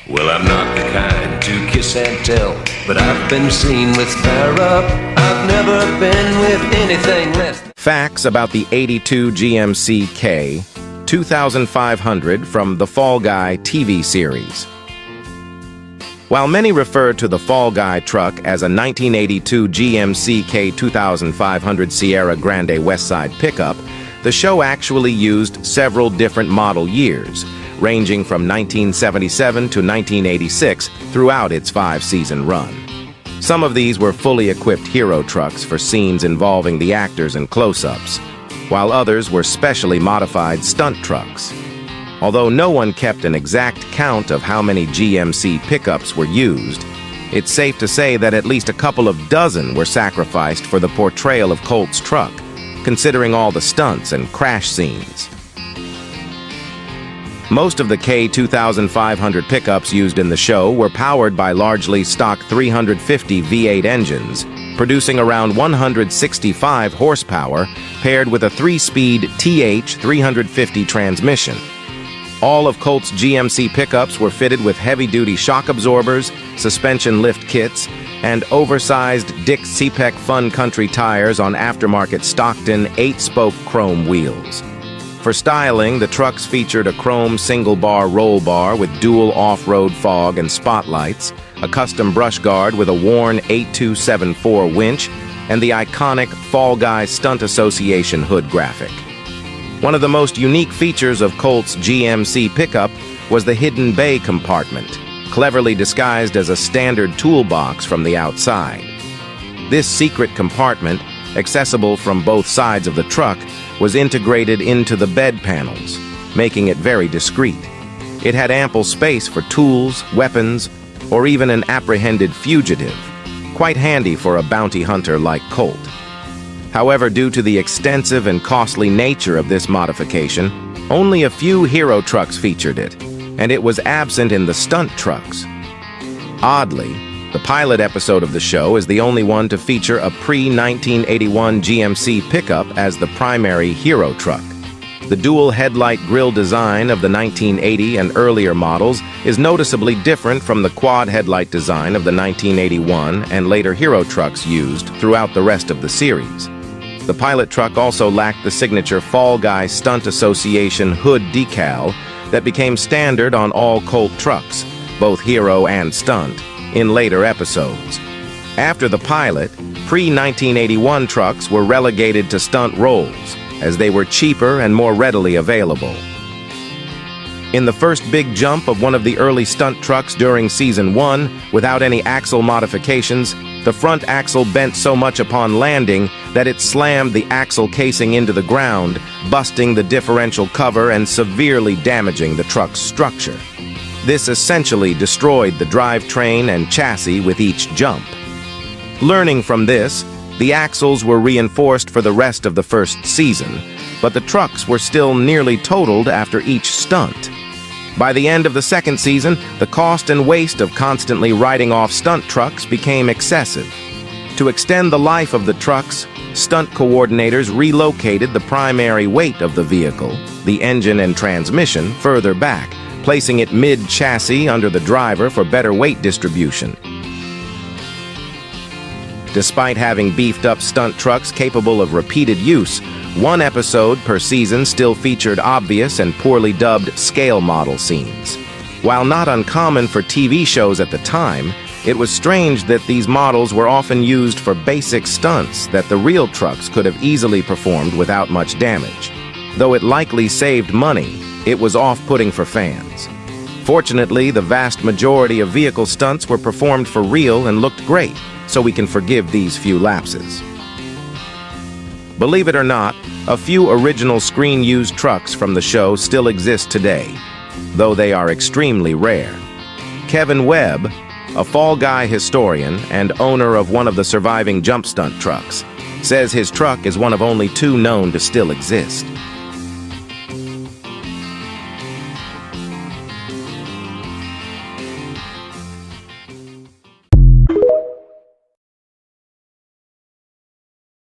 Well, I'm not the kind to kiss and tell, but I've been seen with fire up. I've never been with anything less. Facts about the 82 GMC K2500 from the Fall Guy TV series. While many refer to the Fall Guy truck as a 1982 GMC K2500 Sierra Grande Westside pickup, the show actually used several different model years, ranging from 1977 to 1986 throughout its 5-season run. Some of these were fully equipped hero trucks for scenes involving the actors and close-ups, while others were specially modified stunt trucks. Although no one kept an exact count of how many GMC pickups were used, it's safe to say that at least a couple of dozen were sacrificed for the portrayal of Colt's truck, considering all the stunts and crash scenes. Most of the K2500 pickups used in the show were powered by largely stock 350 V8 engines, producing around 165 horsepower, paired with a 3-speed TH350 transmission. All of Colt's GMC pickups were fitted with heavy-duty shock absorbers, suspension lift kits, and oversized Dick Cepek Fun Country tires on aftermarket Stockton 8-spoke chrome wheels. For styling, the trucks featured a chrome single-bar roll bar with dual off-road fog and spotlights, a custom brush guard with a worn 8274 winch, and the iconic Fall Guy Stunt Association hood graphic. One of the most unique features of Colt's GMC pickup was the hidden bay compartment, cleverly disguised as a standard toolbox from the outside. This secret compartment, accessible from both sides of the truck, was integrated into the bed panels, making it very discreet. It had ample space for tools, weapons, or even an apprehended fugitive, quite handy for a bounty hunter like Colt. However, due to the extensive and costly nature of this modification, only a few hero trucks featured it, and it was absent in the stunt trucks. Oddly, the pilot episode of the show is the only one to feature a pre-1981 GMC pickup as the primary hero truck. The dual headlight grille design of the 1980 and earlier models is noticeably different from the quad headlight design of the 1981 and later hero trucks used throughout the rest of the series. The pilot truck also lacked the signature Fall Guy Stunt Association hood decal that became standard on all Colt trucks, both hero and stunt, in later episodes. After the pilot, pre-1981 trucks were relegated to stunt roles, as they were cheaper and more readily available. In the first big jump of one of the early stunt trucks during Season 1, without any axle modifications, the front axle bent so much upon landing that it slammed the axle casing into the ground, busting the differential cover and severely damaging the truck's structure. This essentially destroyed the drivetrain and chassis with each jump. Learning from this, the axles were reinforced for the rest of the first season, but the trucks were still nearly totaled after each stunt. By the end of the second season, the cost and waste of constantly riding off stunt trucks became excessive. To extend the life of the trucks, stunt coordinators relocated the primary weight of the vehicle, the engine and transmission, further back, placing it mid-chassis under the driver for better weight distribution. Despite having beefed-up stunt trucks capable of repeated use, one episode per season still featured obvious and poorly dubbed scale model scenes. While not uncommon for TV shows at the time, it was strange that these models were often used for basic stunts that the real trucks could have easily performed without much damage. Though it likely saved money, it was off-putting for fans. Fortunately, the vast majority of vehicle stunts were performed for real and looked great, so we can forgive these few lapses. Believe it or not, a few original screen-used trucks from the show still exist today, though they are extremely rare. Kevin Webb, a Fall Guy historian and owner of one of the surviving jump stunt trucks, says his truck is one of only 2 known to still exist.